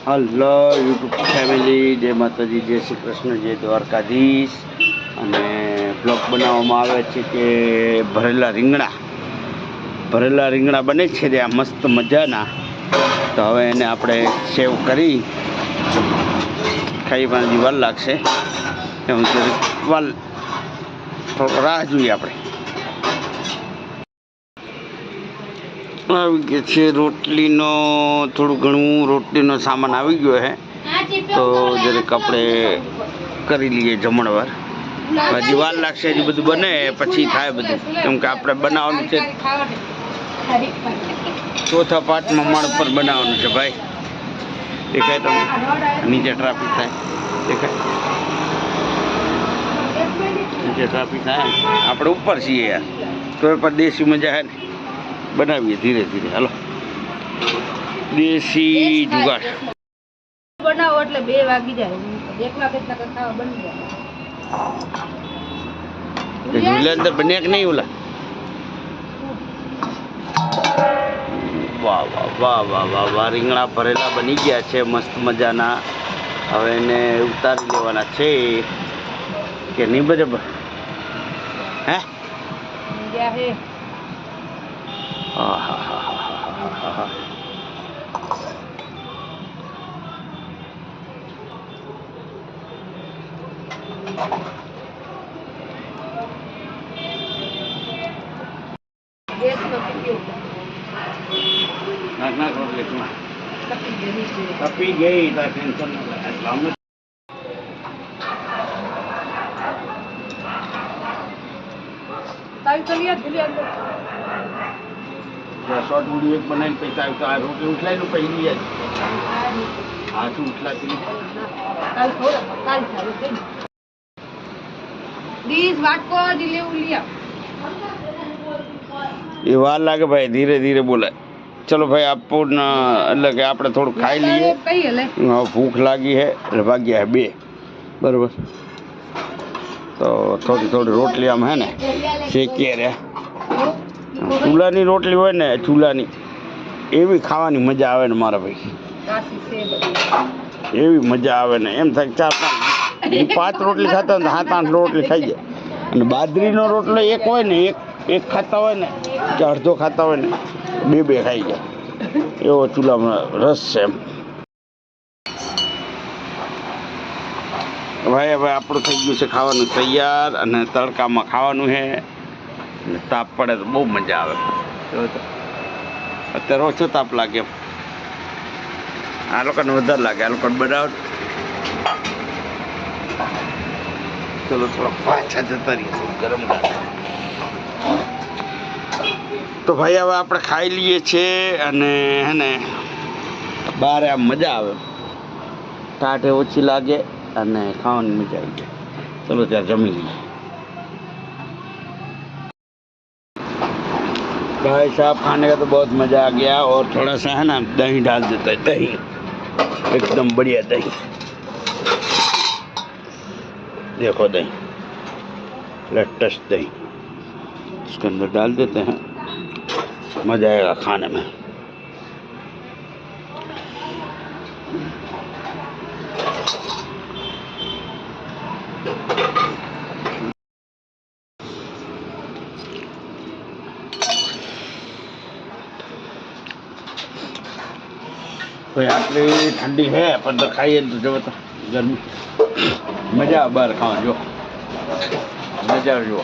Hello YouTube family, જય માતાજી, જય શ્રી કૃષ્ણ, જય દ્વારકાધીશ. અને બ્લોગ બનાવવામાં આવે છે કે ભરેલા રીંગણા બને છે ત્યાં મસ્ત મજાના. તો હવે એને આપણે સેવ કરી ખાઈ વાર લાગશે એમ થોડોક રાહ જોઈએ આપણે. આવી ગયો છે રોટલીનો, થોડું ઘણું રોટલીનો સામાન આવી ગયો છે. તો જરાક આપણે કરી લઈએ જમણવાર. હજી વાર લાગશે, હજી બધું બને પછી થાય બધું, કેમ કે આપણે બનાવવાનું છે ચોથા પાંચમા માળ પર બનાવવાનું છે ભાઈ. દેખાય તમને? નીચે ટ્રાફિક થાય, દેખાય? નીચે ટ્રાફિક થાય, આપણે ઉપર છીએ યાર, તો એ પણ દેશી મજા છે ને. બનાવીએ ધીરે ધીરે, હાલો. દેશી જુગાડ બનાવો એટલે 2 વાગી જાય. 1 વાગે તક ખાવા બની જાય. ઝૂલા અંદર બન્યા કે નહીં ઓલા? વાહ વાહ વાહ વાહ વાહ વાહ, રીંગણા ભરેલા બની ગયા છે મસ્ત મજાના. હવે એને ઉતારી લેવાના છે કે નહીં બરાબર? હે હા હા હા હા હા. તપી ગઈ ટેન્શન શોર્ટ વિડીયો એક બનાવીને પૈસા આવતો આ રોટી ઉઠલાય પહેલી જ હા શું ઉઠલાતી એ વાર લાગે ભાઈ, ધીરે ધીરે બોલાય. ચલો ભાઈ, આપણને એટલે કે આપણે થોડું ખાઈ લઈએ. ભૂખ લાગી છે એટલે ભાગ્યા 2 બરાબર. તો થોડી રોટલી આમ હે ને શેકીએ રે. ચૂલાની રોટલી હોય ને, ચૂલાની એવી ખાવાની મજા આવે ને મારા ભાઈ, એવી મજા આવે ને. એમ થાય 4-5 રોટલી ખાતા હોય ને 7-8 રોટલી ખાઈ જાય. અને બાજરીનો રોટલો એક હોય ને, એક ખાતા હોય ને કે અડધો ખાતા હોય ને, 2 ખાઈ જાય. એવો ચૂલામાં રસ છે એમ ભાઈ. હવે આપણું થઈ ગયું છે ખાવાનું તૈયાર, અને તડકામાં ખાવાનું છે. અને તાપ પડે તો બહુ મજા આવે. અત્યારે ઓછો તાપ લાગે એમ, આ લોકોને વધારે લાગે. આ લોકોને બનાવ. ચલો થોડો પાછા જતા રહીએ, ગરમ ગરમ. તો ભાઈ હવે આપણે ખાઈ લઈએ છીએ. અને હે ને બહાર આમ મજા આવે, ટાઢે ઓછી લાગે અને ખાવાની મજા આવી જાય. चलो ત્યાં જમી લઈએ. भाई साहब खाने का तो बहुत मज़ा आ गया. और थोड़ा सा है ना दही डाल देता है, दही एकदम बढ़िया दही. देखो दही, लेटेस्ट दही इसके अंदर डाल देते हैं, मज़ा आएगा खाने में. भाई आटली ठंडी है पर तो खाइए तो जो तो गर्मी मजा बार खावा जो मजा जो